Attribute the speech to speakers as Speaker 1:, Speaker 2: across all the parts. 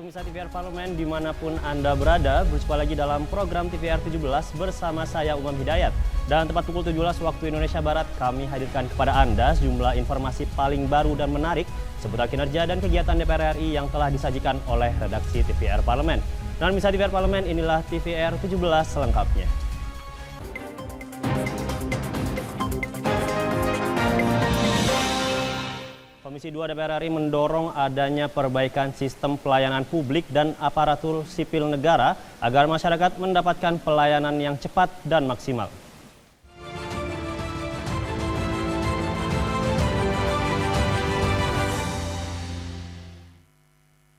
Speaker 1: pemirsa TVR Parlemen dimanapun Anda berada, berjumpa lagi dalam program TVR 17 bersama saya Umam Hidayat. Dan tepat pukul 17 waktu Indonesia Barat, kami hadirkan kepada Anda sejumlah informasi paling baru dan menarik seputar kinerja dan kegiatan DPR RI yang telah disajikan oleh redaksi TVR Parlemen. Dan pemirsa TVR Parlemen, inilah TVR 17 selengkapnya. Komisi 2 DPR RI mendorong adanya perbaikan sistem pelayanan publik dan aparatur sipil negara agar masyarakat mendapatkan pelayanan yang cepat dan maksimal.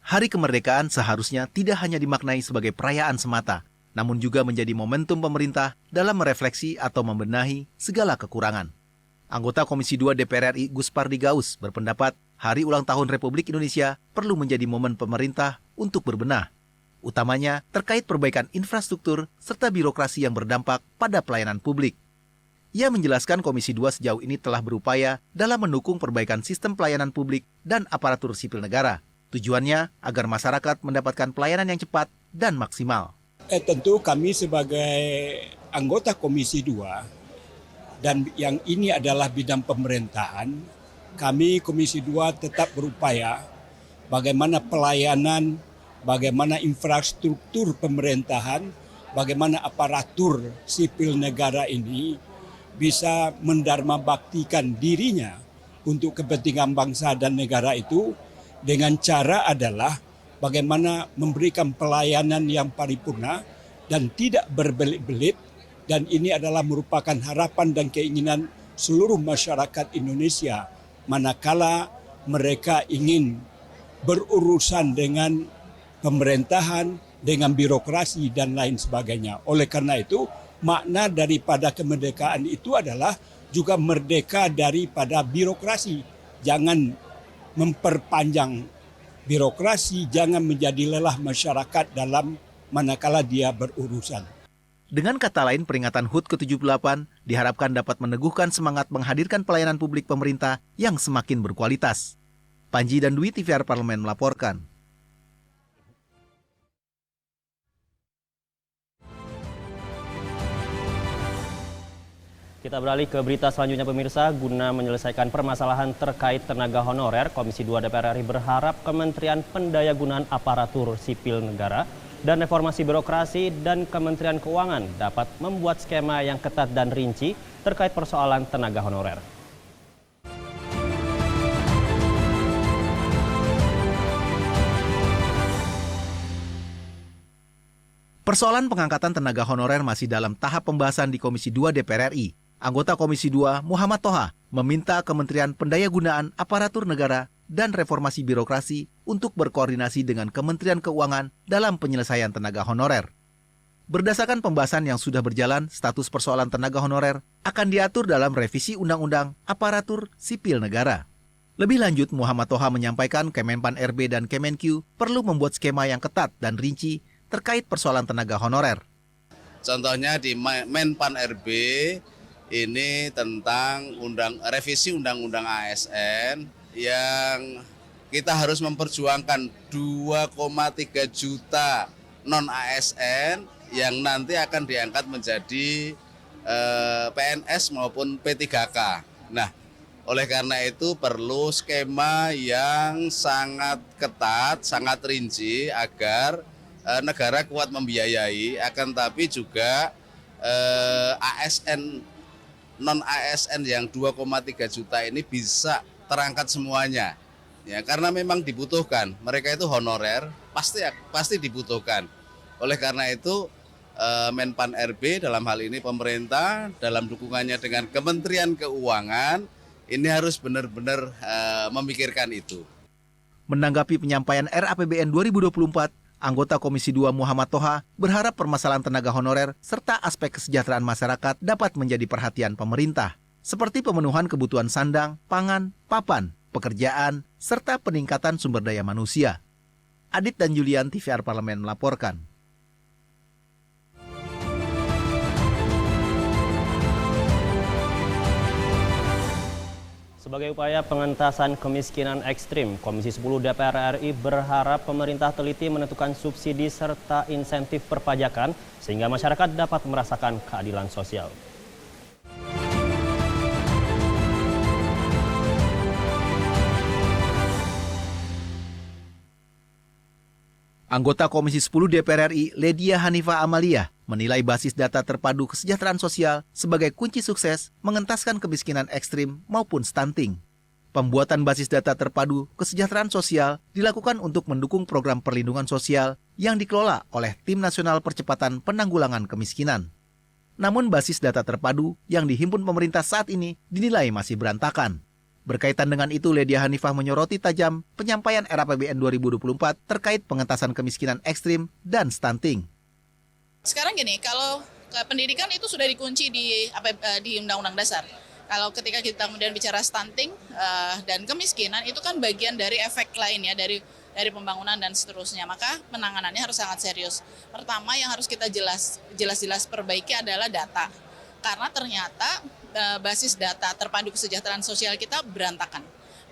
Speaker 2: Hari Kemerdekaan seharusnya tidak hanya dimaknai sebagai perayaan semata, namun juga menjadi momentum pemerintah dalam merefleksi atau membenahi segala kekurangan. Anggota Komisi 2 DPR RI Gus Pardi Gaus berpendapat Hari Ulang Tahun Republik Indonesia perlu menjadi momen pemerintah untuk berbenah, utamanya terkait perbaikan infrastruktur serta birokrasi yang berdampak pada pelayanan publik. Ia menjelaskan Komisi 2 sejauh ini telah berupaya dalam mendukung perbaikan sistem pelayanan publik dan aparatur sipil negara. Tujuannya agar masyarakat mendapatkan pelayanan yang cepat dan maksimal.
Speaker 3: Tentu kami sebagai anggota Komisi 2 dan yang ini adalah bidang pemerintahan, kami Komisi 2 tetap berupaya bagaimana pelayanan, bagaimana infrastruktur pemerintahan, bagaimana aparatur sipil negara ini bisa mendarmabaktikan dirinya untuk kepentingan bangsa dan negara itu dengan cara adalah bagaimana memberikan pelayanan yang paripurna dan tidak berbelit-belit. Dan ini adalah merupakan harapan dan keinginan seluruh masyarakat Indonesia manakala mereka ingin berurusan dengan pemerintahan, dengan birokrasi dan lain sebagainya. Oleh karena itu, makna daripada kemerdekaan itu adalah juga merdeka daripada birokrasi. Jangan memperpanjang birokrasi, jangan menjadi lelah masyarakat dalam manakala dia berurusan.
Speaker 2: Dengan kata lain, peringatan HUT ke-78 diharapkan dapat meneguhkan semangat menghadirkan pelayanan publik pemerintah yang semakin berkualitas. Panji dan Dwi, TVR Parlemen melaporkan.
Speaker 1: Kita beralih ke berita selanjutnya pemirsa. Guna menyelesaikan permasalahan terkait tenaga honorer, Komisi 2 DPR RI berharap Kementerian Pendayagunaan Aparatur Sipil Negara dan Reformasi Birokrasi dan Kementerian Keuangan dapat membuat skema yang ketat dan rinci terkait persoalan tenaga honorer.
Speaker 2: Persoalan pengangkatan tenaga honorer masih dalam tahap pembahasan di Komisi 2 DPR RI. Anggota Komisi 2 Muhammad Toha meminta Kementerian Pendayagunaan Aparatur Negara dan Reformasi Birokrasi untuk berkoordinasi dengan Kementerian Keuangan dalam penyelesaian tenaga honorer. Berdasarkan pembahasan yang sudah berjalan, status persoalan tenaga honorer akan diatur dalam revisi Undang-Undang Aparatur Sipil Negara. Lebih lanjut, Muhammad Toha menyampaikan Kemenpan RB dan Kemenq perlu membuat skema yang ketat dan rinci terkait persoalan tenaga honorer.
Speaker 4: Contohnya di Menpan RB ini tentang revisi Undang-Undang ASN yang kita harus memperjuangkan 2,3 juta non-ASN yang nanti akan diangkat menjadi PNS maupun P3K. Nah, oleh karena itu perlu skema yang sangat ketat, sangat rinci agar negara kuat membiayai, akan tapi juga ASN, non-ASN yang 2,3 juta ini bisa terangkat semuanya. Ya, karena memang dibutuhkan. Mereka itu honorer, pasti dibutuhkan. Oleh karena itu, Menpan RB dalam hal ini pemerintah dalam dukungannya dengan Kementerian Keuangan ini harus benar-benar memikirkan itu.
Speaker 2: Menanggapi penyampaian RAPBN 2024, anggota Komisi 2 Muhammad Toha berharap permasalahan tenaga honorer serta aspek kesejahteraan masyarakat dapat menjadi perhatian pemerintah, seperti pemenuhan kebutuhan sandang, pangan, papan, pekerjaan, serta peningkatan sumber daya manusia. Adit dan Julian, TVR Parlemen melaporkan.
Speaker 1: Sebagai upaya pengentasan kemiskinan ekstrim, Komisi 10 DPR RI berharap pemerintah teliti menentukan subsidi serta insentif perpajakan sehingga masyarakat dapat merasakan keadilan sosial.
Speaker 2: Anggota Komisi 10 DPR RI, Ledia Hanifah Amalia, menilai basis data terpadu kesejahteraan sosial sebagai kunci sukses mengentaskan kemiskinan ekstrim maupun stunting. Pembuatan basis data terpadu kesejahteraan sosial dilakukan untuk mendukung program perlindungan sosial yang dikelola oleh Tim Nasional Percepatan Penanggulangan Kemiskinan. Namun basis data terpadu yang dihimpun pemerintah saat ini dinilai masih berantakan. Berkaitan dengan itu, Ledia Hanifah menyoroti tajam penyampaian RAPBN 2024 terkait pengentasan kemiskinan ekstrim dan stunting.
Speaker 5: Sekarang gini, kalau pendidikan itu sudah dikunci di Undang-Undang Dasar. Kalau ketika kita kemudian bicara stunting dan kemiskinan, itu kan bagian dari efek lain ya, dari pembangunan dan seterusnya. Maka penanganannya harus sangat serius. Pertama yang harus kita jelas-jelas perbaiki adalah data. Karena ternyata basis data terpadu kesejahteraan sosial kita berantakan.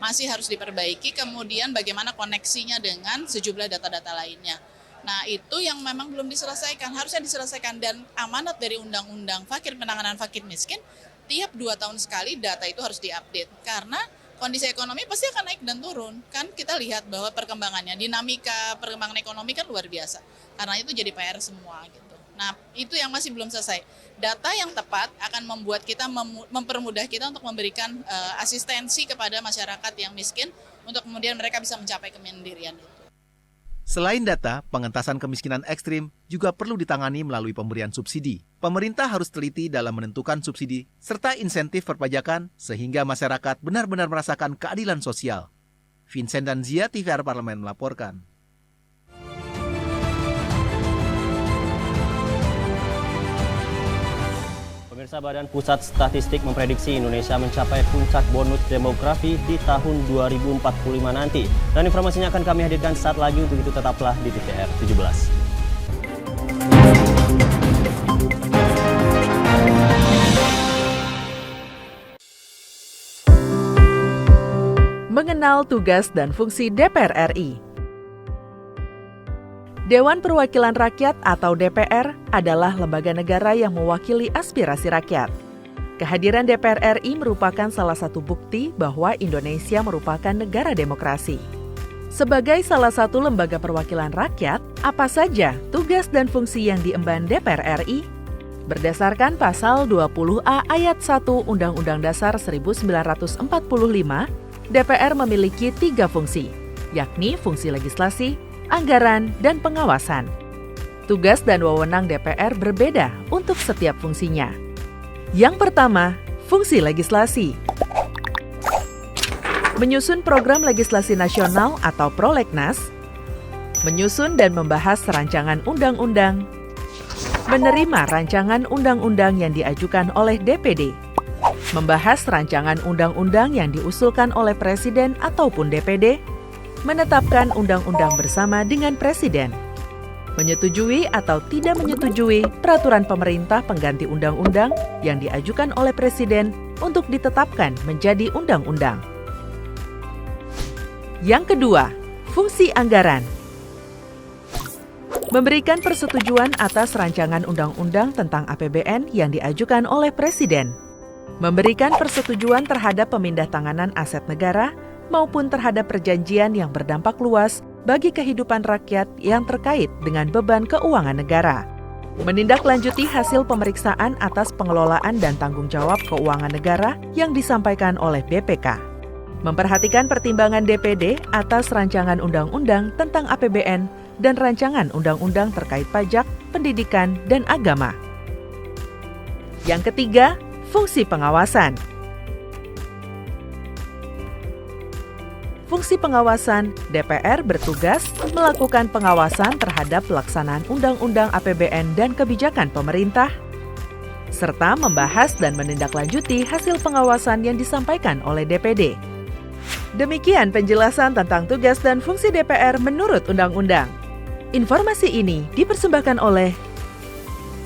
Speaker 5: Masih harus diperbaiki, kemudian bagaimana koneksinya dengan sejumlah data-data lainnya. Nah itu yang memang belum diselesaikan, harusnya diselesaikan. Dan amanat dari Undang-Undang Penanganan Fakir Miskin, tiap 2 tahun sekali data itu harus diupdate. Karena kondisi ekonomi pasti akan naik dan turun. Kan kita lihat bahwa perkembangannya, perkembangan ekonomi kan luar biasa. Karena itu jadi PR semua gitu. Nah, itu yang masih belum selesai. Data yang tepat akan membuat kita mempermudah kita untuk memberikan asistensi kepada masyarakat yang miskin untuk kemudian mereka bisa mencapai kemandirian itu.
Speaker 2: Selain data, pengentasan kemiskinan ekstrim juga perlu ditangani melalui pemberian subsidi. Pemerintah harus teliti dalam menentukan subsidi serta insentif perpajakan sehingga masyarakat benar-benar merasakan keadilan sosial. Vincent dan Zia, TVR Parlemen melaporkan.
Speaker 1: Pemirsa, Badan Pusat Statistik memprediksi Indonesia mencapai puncak bonus demografi di tahun 2045 nanti. Dan informasinya akan kami hadirkan saat lagi, untuk itu tetaplah di TVR 17.
Speaker 6: Mengenal tugas dan fungsi DPR RI. Dewan Perwakilan Rakyat atau DPR adalah lembaga negara yang mewakili aspirasi rakyat. Kehadiran DPR RI merupakan salah satu bukti bahwa Indonesia merupakan negara demokrasi. Sebagai salah satu lembaga perwakilan rakyat, apa saja tugas dan fungsi yang diemban DPR RI? Berdasarkan pasal 20A ayat 1 Undang-Undang Dasar 1945, DPR memiliki 3 fungsi, yakni fungsi legislasi, anggaran, dan pengawasan. Tugas dan wewenang DPR berbeda untuk setiap fungsinya. Yang pertama, fungsi legislasi. Menyusun program legislasi nasional atau prolegnas, menyusun dan membahas rancangan undang-undang, menerima rancangan undang-undang yang diajukan oleh DPD, membahas rancangan undang-undang yang diusulkan oleh Presiden ataupun DPD, menetapkan undang-undang bersama dengan Presiden, menyetujui atau tidak menyetujui peraturan pemerintah pengganti undang-undang yang diajukan oleh Presiden untuk ditetapkan menjadi undang-undang. Yang kedua, fungsi anggaran. Memberikan persetujuan atas rancangan undang-undang tentang APBN yang diajukan oleh Presiden. Memberikan persetujuan terhadap pemindah-tanganan aset negara maupun terhadap perjanjian yang berdampak luas bagi kehidupan rakyat yang terkait dengan beban keuangan negara. Menindaklanjuti hasil pemeriksaan atas pengelolaan dan tanggung jawab keuangan negara yang disampaikan oleh BPK. Memperhatikan pertimbangan DPD atas rancangan undang-undang tentang APBN dan rancangan undang-undang terkait pajak, pendidikan, dan agama. Yang ketiga, fungsi pengawasan. Fungsi pengawasan, DPR bertugas melakukan pengawasan terhadap pelaksanaan Undang-Undang APBN dan kebijakan pemerintah, serta membahas dan menindaklanjuti hasil pengawasan yang disampaikan oleh DPD. Demikian penjelasan tentang tugas dan fungsi DPR menurut Undang-Undang. Informasi ini dipersembahkan oleh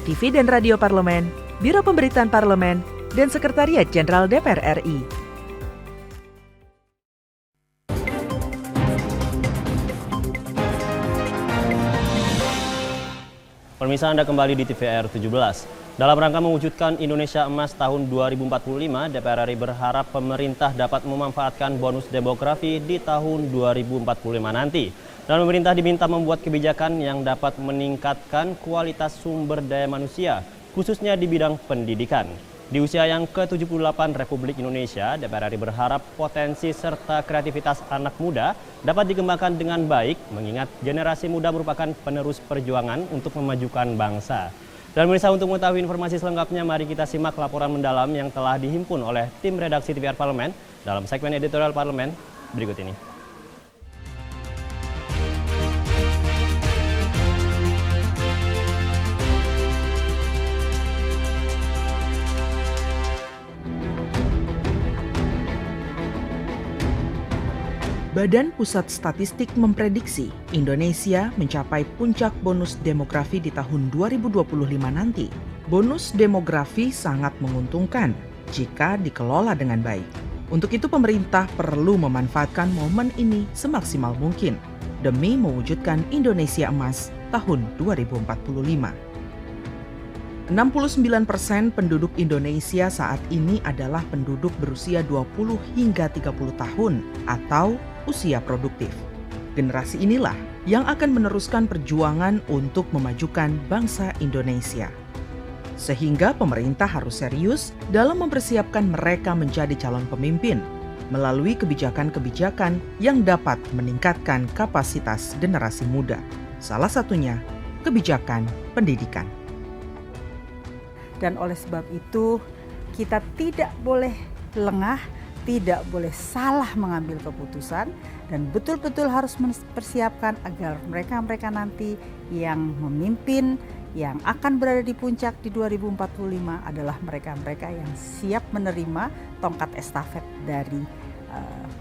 Speaker 6: TV dan Radio Parlemen, Biro Pemberitaan Parlemen, dan Sekretariat Jenderal DPR RI.
Speaker 1: Pemirsa, Anda kembali di TVR 17. Dalam rangka mewujudkan Indonesia Emas tahun 2045, DPR RI berharap pemerintah dapat memanfaatkan bonus demografi di tahun 2045 nanti. Dan pemerintah diminta membuat kebijakan yang dapat meningkatkan kualitas sumber daya manusia, khususnya di bidang pendidikan. Di usia yang ke-78 Republik Indonesia, DPR RI berharap potensi serta kreativitas anak muda dapat dikembangkan dengan baik, mengingat generasi muda merupakan penerus perjuangan untuk memajukan bangsa. Dan pemirsa, untuk mengetahui informasi selengkapnya, mari kita simak laporan mendalam yang telah dihimpun oleh tim redaksi TVR Parlemen dalam segmen editorial Parlemen berikut ini.
Speaker 6: Badan Pusat Statistik memprediksi Indonesia mencapai puncak bonus demografi di tahun 2025 nanti. Bonus demografi sangat menguntungkan jika dikelola dengan baik. Untuk itu pemerintah perlu memanfaatkan momen ini semaksimal mungkin demi mewujudkan Indonesia Emas tahun 2045. 69% penduduk Indonesia saat ini adalah penduduk berusia 20 hingga 30 tahun atau usia produktif. Generasi inilah yang akan meneruskan perjuangan untuk memajukan bangsa Indonesia. Sehingga pemerintah harus serius dalam mempersiapkan mereka menjadi calon pemimpin melalui kebijakan-kebijakan yang dapat meningkatkan kapasitas generasi muda. Salah satunya kebijakan pendidikan.
Speaker 7: Dan oleh sebab itu kita tidak boleh lengah, tidak boleh salah mengambil keputusan, dan betul-betul harus mempersiapkan agar mereka-mereka nanti yang memimpin, yang akan berada di puncak di 2045 adalah mereka-mereka yang siap menerima tongkat estafet dari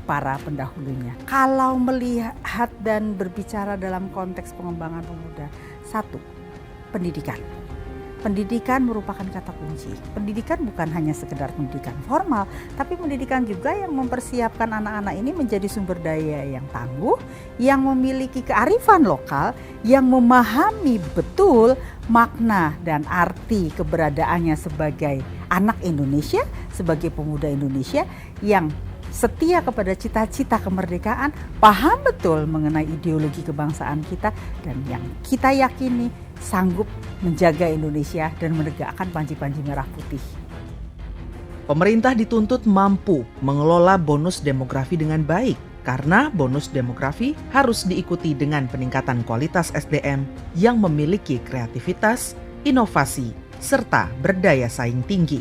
Speaker 7: para pendahulunya. Kalau melihat dan berbicara dalam konteks pengembangan pemuda, satu, pendidikan. Pendidikan merupakan kata kunci. Pendidikan bukan hanya sekedar pendidikan formal, tapi pendidikan juga yang mempersiapkan anak-anak ini menjadi sumber daya yang tangguh, yang memiliki kearifan lokal, yang memahami betul makna dan arti keberadaannya sebagai anak Indonesia, sebagai pemuda Indonesia yang setia kepada cita-cita kemerdekaan, paham betul mengenai ideologi kebangsaan kita, dan yang kita yakini sanggup menjaga Indonesia dan menegakkan panji-panji merah putih.
Speaker 6: Pemerintah dituntut mampu mengelola bonus demografi dengan baik, karena bonus demografi harus diikuti dengan peningkatan kualitas SDM yang memiliki kreativitas, inovasi, serta berdaya saing tinggi.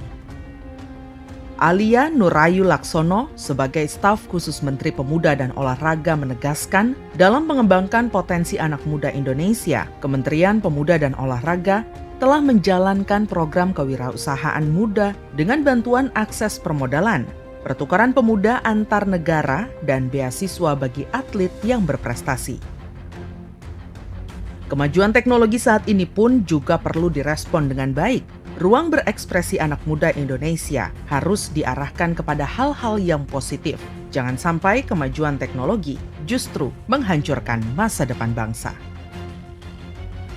Speaker 6: Alia Nurayu Laksono sebagai staf khusus Menteri Pemuda dan Olahraga menegaskan, dalam mengembangkan potensi anak muda Indonesia, Kementerian Pemuda dan Olahraga telah menjalankan program kewirausahaan muda dengan bantuan akses permodalan, pertukaran pemuda antar negara, dan beasiswa bagi atlet yang berprestasi. Kemajuan teknologi saat ini pun juga perlu direspon dengan baik. Ruang berekspresi anak muda Indonesia harus diarahkan kepada hal-hal yang positif. Jangan sampai kemajuan teknologi justru menghancurkan masa depan bangsa.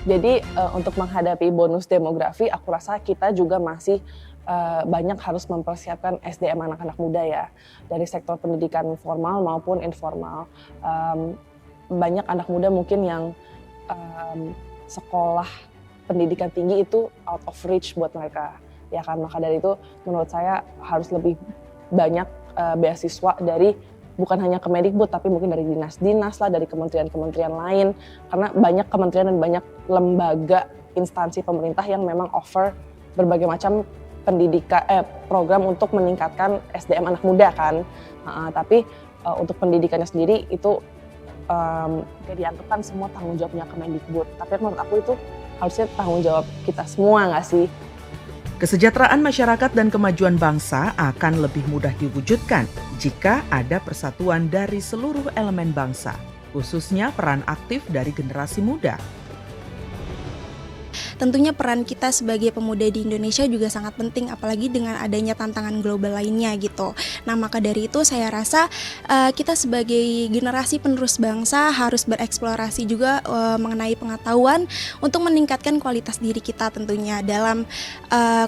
Speaker 8: Jadi untuk menghadapi bonus demografi, aku rasa kita juga masih banyak harus mempersiapkan SDM anak-anak muda ya. Dari sektor pendidikan formal maupun informal. Banyak anak muda mungkin yang sekolah pendidikan tinggi itu out of reach buat mereka, ya kan. Maka dari itu menurut saya harus lebih banyak beasiswa dari bukan hanya Kemendikbud tapi mungkin dari dinas-dinas lah, dari kementerian-kementerian lain, karena banyak kementerian dan banyak lembaga instansi pemerintah yang memang offer berbagai macam pendidikan program untuk meningkatkan SDM anak muda kan. Tapi untuk pendidikannya sendiri itu gak dianggapkan semua tanggung jawabnya Kemendikbud, tapi menurut aku itu harusnya tanggung jawab kita semua nggak sih?
Speaker 6: Kesejahteraan masyarakat dan kemajuan bangsa akan lebih mudah diwujudkan jika ada persatuan dari seluruh elemen bangsa, khususnya peran aktif dari generasi muda.
Speaker 9: tentunya peran kita sebagai pemuda di Indonesia juga sangat penting, apalagi dengan adanya tantangan global lainnya gitu. Nah, maka dari itu saya rasa kita sebagai generasi penerus bangsa harus bereksplorasi juga mengenai pengetahuan untuk meningkatkan kualitas diri kita tentunya dalam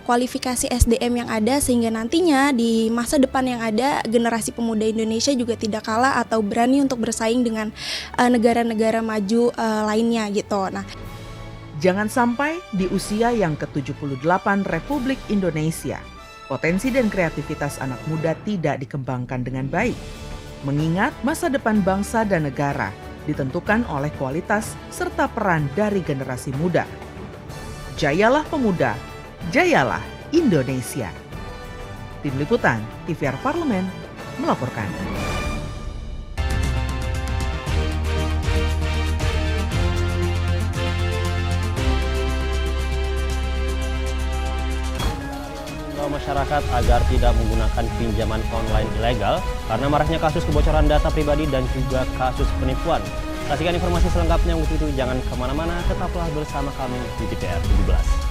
Speaker 9: kualifikasi SDM yang ada, sehingga nantinya di masa depan yang ada generasi pemuda Indonesia juga tidak kalah atau berani untuk bersaing dengan negara-negara maju lainnya gitu. Nah,
Speaker 6: Jangan sampai di usia yang ke-78 Republik Indonesia, potensi dan kreativitas anak muda tidak dikembangkan dengan baik. Mengingat masa depan bangsa dan negara ditentukan oleh kualitas serta peran dari generasi muda. Jayalah pemuda, jayalah Indonesia. Tim Liputan TVR Parlemen melaporkan.
Speaker 1: Masyarakat agar tidak menggunakan pinjaman online ilegal karena maraknya kasus kebocoran data pribadi dan juga kasus penipuan. Saksikan informasi selengkapnya untuk itu jangan kemana-mana, tetaplah bersama kami di TVR 17.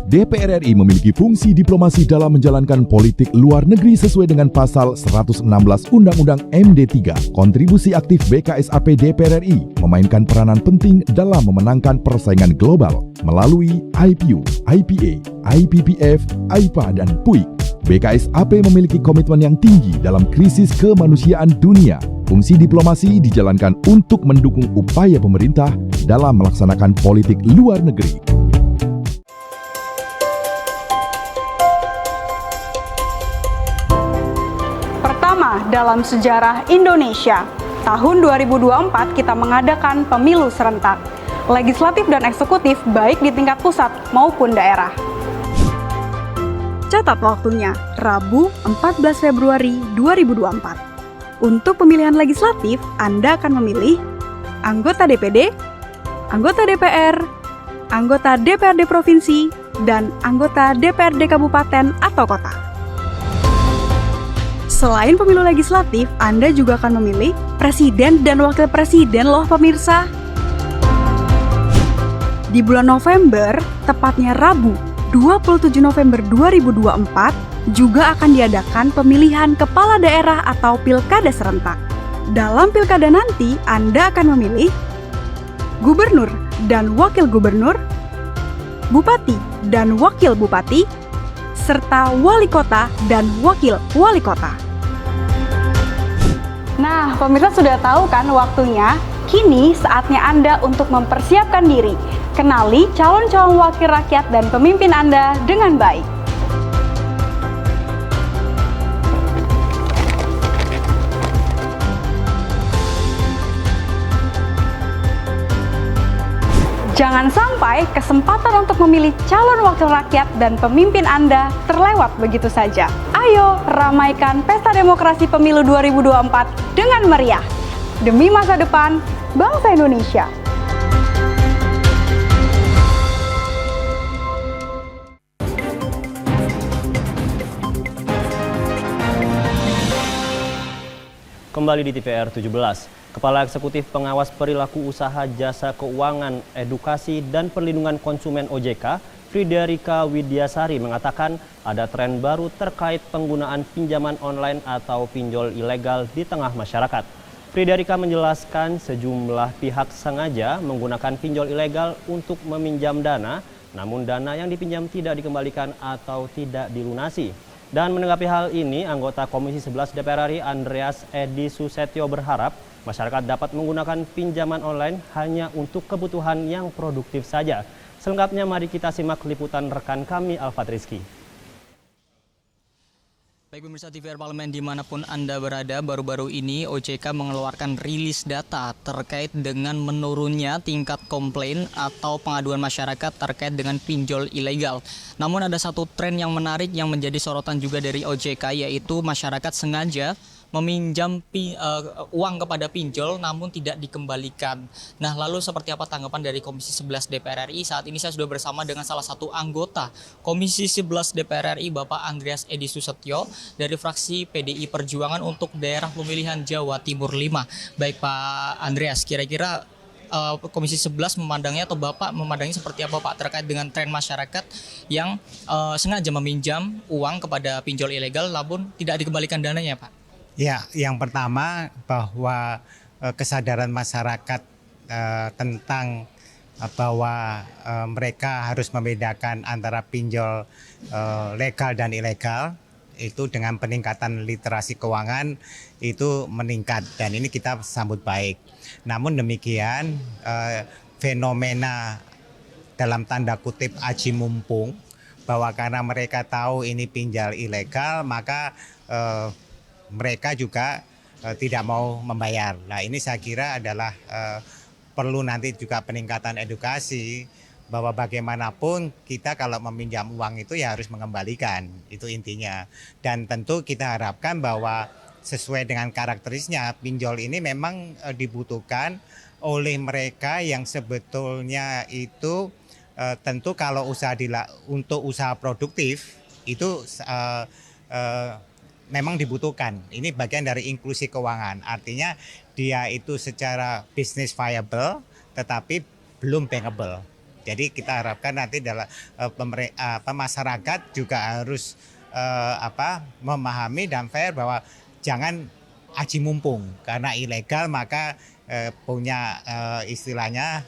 Speaker 10: DPR RI memiliki fungsi diplomasi dalam menjalankan politik luar negeri sesuai dengan pasal 116 Undang-Undang MD 3. Kontribusi aktif BKSAP DPR RI memainkan peranan penting dalam memenangkan persaingan global melalui IPU, IPA, IPPF, IPA, dan PUIK. BKSAP memiliki komitmen yang tinggi dalam krisis kemanusiaan dunia. Fungsi diplomasi dijalankan untuk mendukung upaya pemerintah dalam melaksanakan politik luar negeri.
Speaker 11: Dalam sejarah Indonesia, tahun 2024 kita mengadakan pemilu serentak, legislatif dan eksekutif baik di tingkat pusat maupun daerah. Catat waktunya, Rabu 14 Februari 2024. Untuk pemilihan legislatif, Anda akan memilih anggota DPD, anggota DPR, anggota DPRD Provinsi, dan anggota DPRD Kabupaten atau Kota. Selain pemilu legislatif, Anda juga akan memilih presiden dan wakil presiden loh pemirsa. Di bulan November, tepatnya Rabu 27 November 2024, juga akan diadakan pemilihan kepala daerah atau pilkada serentak. Dalam pilkada nanti, Anda akan memilih gubernur dan wakil gubernur, bupati dan wakil bupati, serta wali kota dan wakil wali kota. Nah, pemirsa sudah tahu kan waktunya? Kini saatnya Anda untuk mempersiapkan diri. Kenali calon-calon wakil rakyat dan pemimpin Anda dengan baik. Jangan sampai kesempatan untuk memilih calon wakil rakyat dan pemimpin Anda terlewat begitu saja. Ayo ramaikan pesta demokrasi pemilu 2024 dengan meriah. Demi masa depan bangsa Indonesia.
Speaker 1: Kembali di TVR 17. Kepala Eksekutif Pengawas Perilaku Usaha Jasa Keuangan, Edukasi, dan Perlindungan Konsumen OJK, Friederika Widyasari mengatakan ada tren baru terkait penggunaan pinjaman online atau pinjol ilegal di tengah masyarakat. Friederika menjelaskan sejumlah pihak sengaja menggunakan pinjol ilegal untuk meminjam dana, namun dana yang dipinjam tidak dikembalikan atau tidak dilunasi. Dan menanggapi hal ini, anggota Komisi 11 DPR RI Andreas Edi Susetyo berharap masyarakat dapat menggunakan pinjaman online hanya untuk kebutuhan yang produktif saja. Selengkapnya mari kita simak liputan rekan kami Alfat Rizky.
Speaker 12: Baik pemirsa TVR Parlemen dimanapun Anda berada, baru-baru ini OJK mengeluarkan rilis data terkait dengan menurunnya tingkat komplain atau pengaduan masyarakat terkait dengan pinjol ilegal. Namun ada satu tren yang menarik yang menjadi sorotan juga dari OJK, yaitu masyarakat sengaja meminjam uang kepada pinjol namun tidak dikembalikan. Nah, lalu seperti apa tanggapan dari Komisi 11 DPR RI? Saat ini saya sudah bersama dengan salah satu anggota Komisi 11 DPR RI, Bapak Andreas Edi Susetyo dari fraksi PDI Perjuangan untuk daerah pemilihan Jawa Timur 5. Baik Pak Andreas, kira-kira Komisi 11 memandangnya atau Bapak memandangnya seperti apa Pak terkait dengan tren masyarakat yang sengaja meminjam uang kepada pinjol ilegal namun tidak dikembalikan dananya Pak?
Speaker 13: Ya, yang pertama bahwa kesadaran masyarakat tentang bahwa mereka harus membedakan antara pinjol legal dan ilegal itu dengan peningkatan literasi keuangan itu meningkat dan ini kita sambut baik. Namun demikian fenomena dalam tanda kutip aji mumpung bahwa karena mereka tahu ini pinjal ilegal maka mereka juga tidak mau membayar. Nah ini saya kira adalah perlu nanti juga peningkatan edukasi bahwa bagaimanapun kita kalau meminjam uang itu ya harus mengembalikan, itu intinya. Dan tentu kita harapkan bahwa sesuai dengan karakteristiknya pinjol ini memang dibutuhkan oleh mereka yang sebetulnya itu tentu kalau untuk usaha produktif itu memang dibutuhkan. Ini bagian dari inklusi keuangan. Artinya dia itu secara business viable tetapi belum bankable. Jadi kita harapkan nanti dalam masyarakat juga harus memahami dan fair bahwa jangan aji mumpung karena ilegal maka punya istilahnya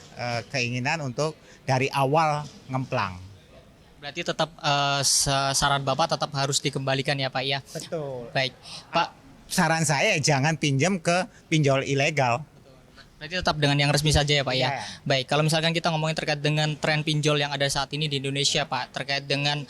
Speaker 13: keinginan untuk dari awal ngemplang.
Speaker 12: Berarti tetap saran Bapak tetap harus dikembalikan ya Pak ya?
Speaker 13: Betul.
Speaker 12: Baik Pak.
Speaker 13: Saran saya jangan pinjam ke pinjol ilegal.
Speaker 12: Berarti tetap dengan yang resmi saja ya Pak ya? Baik, kalau misalkan kita ngomongin terkait dengan tren pinjol yang ada saat ini di Indonesia Pak, terkait dengan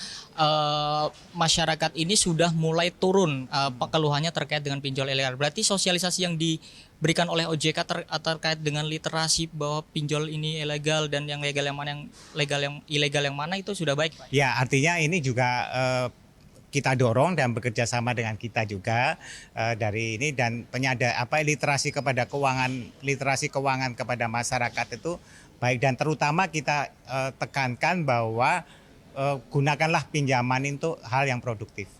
Speaker 12: masyarakat ini sudah mulai turun keluhannya terkait dengan pinjol ilegal. Berarti sosialisasi yang diberikan oleh OJK terkait dengan literasi bahwa pinjol ini ilegal dan yang legal yang mana, yang legal yang ilegal yang mana itu sudah baik Pak?
Speaker 13: Ya, artinya ini juga kita dorong dan bekerja sama dengan kita juga dari ini dan literasi keuangan kepada masyarakat itu baik dan terutama kita tekankan bahwa gunakanlah pinjaman itu hal yang produktif.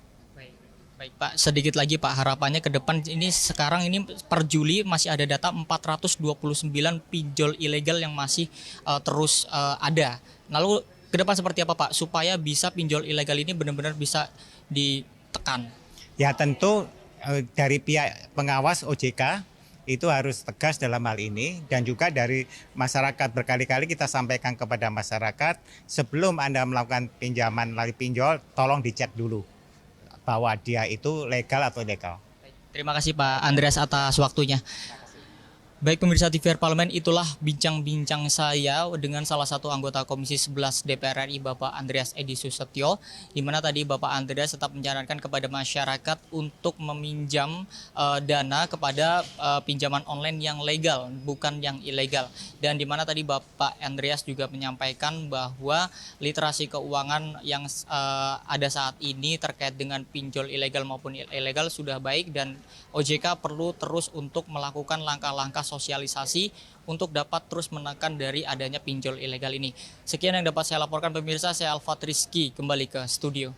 Speaker 12: Baik Pak, sedikit lagi Pak harapannya ke depan ini sekarang ini per Juli masih ada data 429 pinjol ilegal yang masih terus ada. Lalu ke depan seperti apa Pak supaya bisa pinjol ilegal ini benar-benar bisa ditekan?
Speaker 13: Ya tentu dari pihak pengawas OJK itu harus tegas dalam hal ini dan juga dari masyarakat berkali-kali kita sampaikan kepada masyarakat sebelum Anda melakukan pinjaman melalui pinjol tolong dicek dulu bahwa dia itu legal atau ilegal.
Speaker 12: Terima kasih Pak Andreas atas waktunya. Baik pemirsa TVR Parlemen, itulah bincang-bincang saya dengan salah satu anggota Komisi 11 DPR RI Bapak Andreas Edi Susetyo, di mana tadi Bapak Andreas tetap menyarankan kepada masyarakat untuk meminjam dana kepada pinjaman online yang legal, bukan yang ilegal. Dan di mana tadi Bapak Andreas juga menyampaikan bahwa literasi keuangan yang ada saat ini terkait dengan pinjol ilegal maupun ilegal sudah baik dan OJK perlu terus untuk melakukan langkah-langkah sosialisasi untuk dapat terus menekan dari adanya pinjol ilegal ini. Sekian yang dapat saya laporkan pemirsa, saya Alfat Rizky kembali ke studio.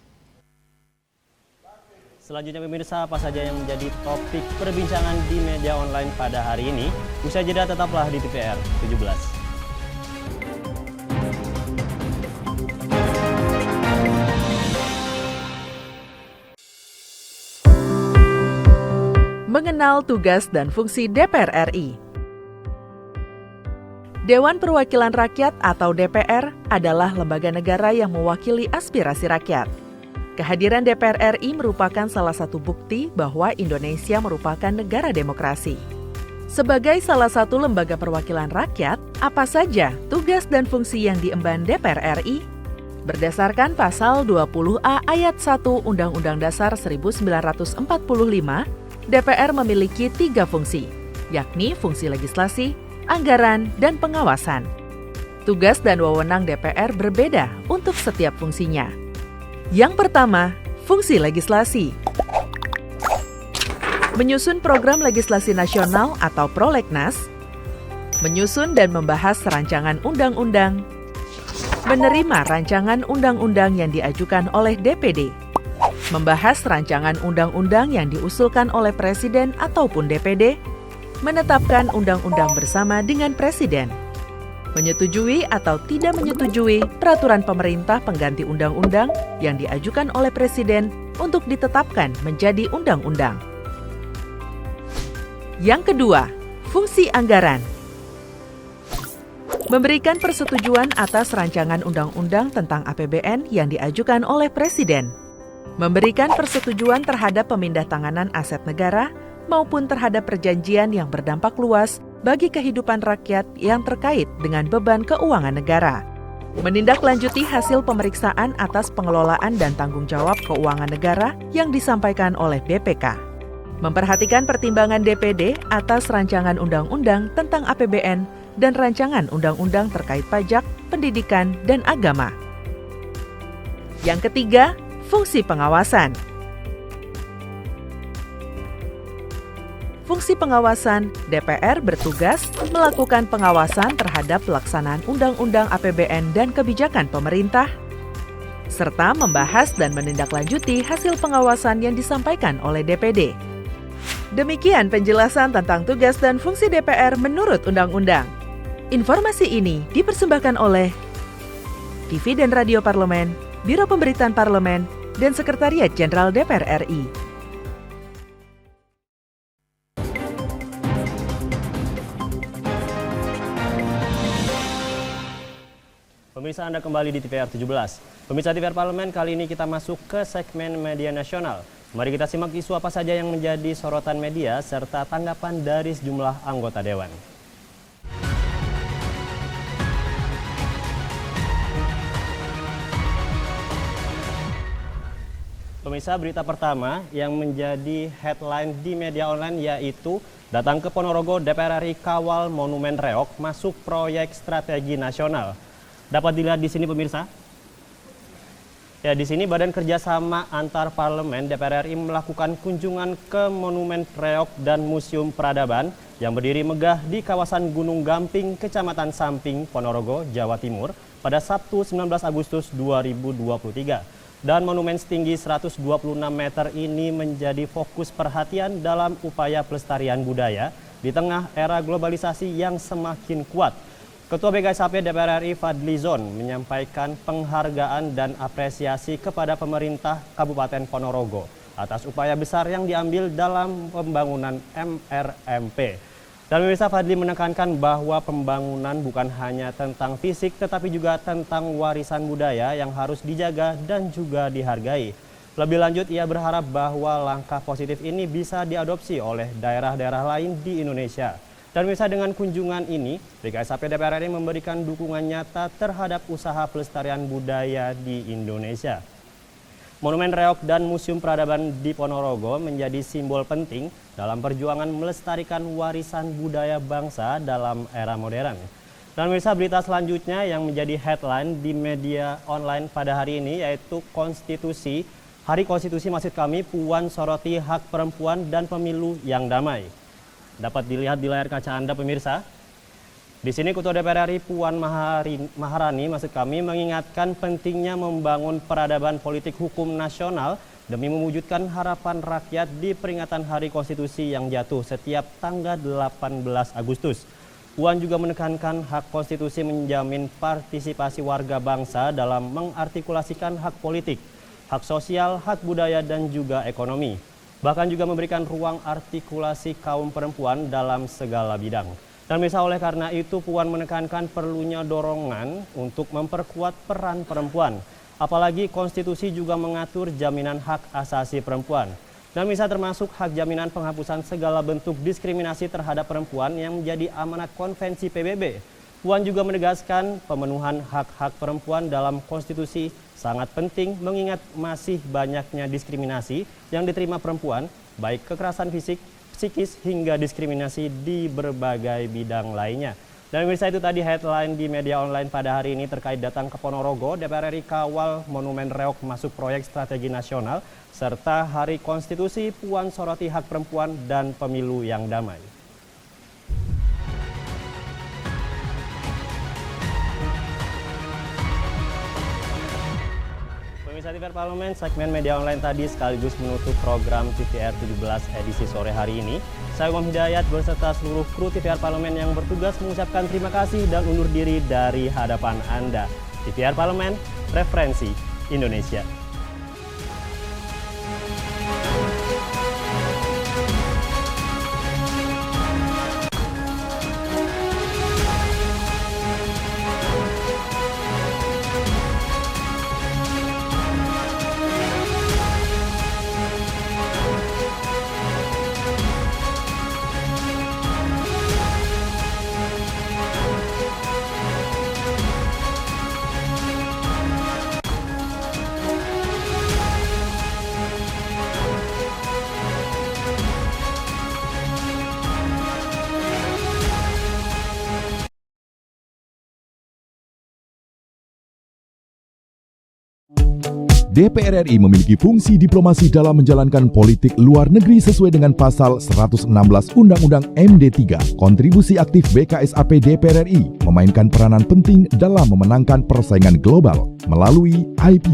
Speaker 1: Selanjutnya pemirsa, apa saja yang menjadi topik perbincangan di media online pada hari ini? Usai jeda tetaplah di TVR 17.
Speaker 6: Mengenal tugas dan fungsi DPR RI. Dewan Perwakilan Rakyat atau DPR adalah lembaga negara yang mewakili aspirasi rakyat. Kehadiran DPR RI merupakan salah satu bukti bahwa Indonesia merupakan negara demokrasi. Sebagai salah satu lembaga perwakilan rakyat, apa saja tugas dan fungsi yang diemban DPR RI? Berdasarkan pasal 20A ayat 1 Undang-Undang Dasar 1945, DPR memiliki 3 fungsi, yakni fungsi legislasi, anggaran, dan pengawasan. Tugas dan wewenang DPR berbeda untuk setiap fungsinya. Yang pertama, fungsi legislasi. menyusun program legislasi nasional atau prolegnas, menyusun dan membahas rancangan undang-undang, menerima rancangan undang-undang yang diajukan oleh DPD, membahas rancangan undang-undang yang diusulkan oleh Presiden ataupun DPD, menetapkan undang-undang bersama dengan Presiden, menyetujui atau tidak menyetujui peraturan pemerintah pengganti undang-undang yang diajukan oleh Presiden untuk ditetapkan menjadi undang-undang. Yang kedua, fungsi anggaran. Memberikan persetujuan atas rancangan undang-undang tentang APBN yang diajukan oleh Presiden. Memberikan persetujuan terhadap pemindahntanganan aset negara maupun terhadap perjanjian yang berdampak luas bagi kehidupan rakyat yang terkait dengan beban keuangan negara. Menindaklanjuti hasil pemeriksaan atas pengelolaan dan tanggung jawab keuangan negara yang disampaikan oleh BPK. Memperhatikan pertimbangan DPD atas rancangan undang-undang tentang APBN dan rancangan undang-undang terkait pajak, pendidikan, dan agama. Yang ketiga, fungsi pengawasan. Fungsi pengawasan, DPR bertugas melakukan pengawasan terhadap pelaksanaan undang-undang APBN dan kebijakan pemerintah, serta membahas dan menindaklanjuti hasil pengawasan yang disampaikan oleh DPD. Demikian penjelasan tentang tugas dan fungsi DPR menurut undang-undang. Informasi ini dipersembahkan oleh TV dan Radio Parlemen, Biro Pemberitaan Parlemen, dan Sekretariat Jenderal DPR RI.
Speaker 1: Pemirsa, Anda kembali di TVR 17. Pemirsa TVR Parlemen, kali ini kita masuk ke segmen media nasional. Mari kita simak isu apa saja yang menjadi sorotan media serta tanggapan dari sejumlah anggota Dewan. Pemirsa, berita pertama yang menjadi headline di media online yaitu datang ke Ponorogo, DPR RI kawal Monumen Reok masuk proyek strategi nasional. Dapat dilihat di sini pemirsa. Ya, di sini Badan Kerjasama Antar Parlemen DPR RI melakukan kunjungan ke Monumen Reok dan Museum Peradaban yang berdiri megah di kawasan Gunung Gamping, Kecamatan Samping, Ponorogo, Jawa Timur pada Sabtu 19 Agustus 2023. Dan monumen setinggi 126 meter ini menjadi fokus perhatian dalam upaya pelestarian budaya di tengah era globalisasi yang semakin kuat. Ketua BKSAP DPR RI Fadli Zon menyampaikan penghargaan dan apresiasi kepada pemerintah Kabupaten Ponorogo atas upaya besar yang diambil dalam pembangunan MRMP. Dan pemirsa, Fadli menekankan bahwa pembangunan bukan hanya tentang fisik tetapi juga tentang warisan budaya yang harus dijaga dan juga dihargai. Lebih lanjut, ia berharap bahwa langkah positif ini bisa diadopsi oleh daerah-daerah lain di Indonesia. Dan pemirsa, dengan kunjungan ini, BKSAP DPR RI memberikan dukungan nyata terhadap usaha pelestarian budaya di Indonesia. Monumen Reok dan Museum Peradaban di Ponorogo menjadi simbol penting dalam perjuangan melestarikan warisan budaya bangsa dalam era modern. Dan pemirsa, berita selanjutnya yang menjadi headline di media online pada hari ini yaitu Konstitusi. Hari Konstitusi maksud kami, Puan soroti hak perempuan dan pemilu yang damai. Dapat dilihat di layar kaca Anda pemirsa. Di sini Ketua DPR RI Puan Maharani maksud kami mengingatkan pentingnya membangun peradaban politik hukum nasional demi mewujudkan harapan rakyat di peringatan Hari Konstitusi yang jatuh setiap tanggal 18 Agustus. Puan juga menekankan hak konstitusi menjamin partisipasi warga bangsa dalam mengartikulasikan hak politik, hak sosial, hak budaya, dan juga ekonomi. Bahkan juga memberikan ruang artikulasi kaum perempuan dalam segala bidang. Dan misal oleh karena itu Puan menekankan perlunya dorongan untuk memperkuat peran perempuan. Apalagi konstitusi juga mengatur jaminan hak asasi perempuan. Dan misal termasuk hak jaminan penghapusan segala bentuk diskriminasi terhadap perempuan yang menjadi amanat konvensi PBB. Puan juga menegaskan pemenuhan hak-hak perempuan dalam konstitusi sangat penting mengingat masih banyaknya diskriminasi yang diterima perempuan, baik kekerasan fisik, psikis hingga diskriminasi di berbagai bidang lainnya. Dan pemirsa, itu tadi headline di media online pada hari ini terkait datang ke Ponorogo, DPR RI kawal Monumen Reok masuk proyek strategi nasional, serta Hari Konstitusi Puan soroti hak perempuan dan pemilu yang damai. Pemirsa TVR Parlemen, segmen media online tadi sekaligus menutup program TVR 17 edisi sore hari ini. Saya Umam Hidayat beserta seluruh kru TVR Parlemen yang bertugas mengucapkan terima kasih dan undur diri dari hadapan Anda. TVR Parlemen, referensi Indonesia.
Speaker 10: DPR RI memiliki fungsi diplomasi dalam menjalankan politik luar negeri sesuai dengan pasal 116 Undang-Undang MD 3. Kontribusi aktif BKSAP DPR RI memainkan peranan penting dalam memenangkan persaingan global melalui IPU.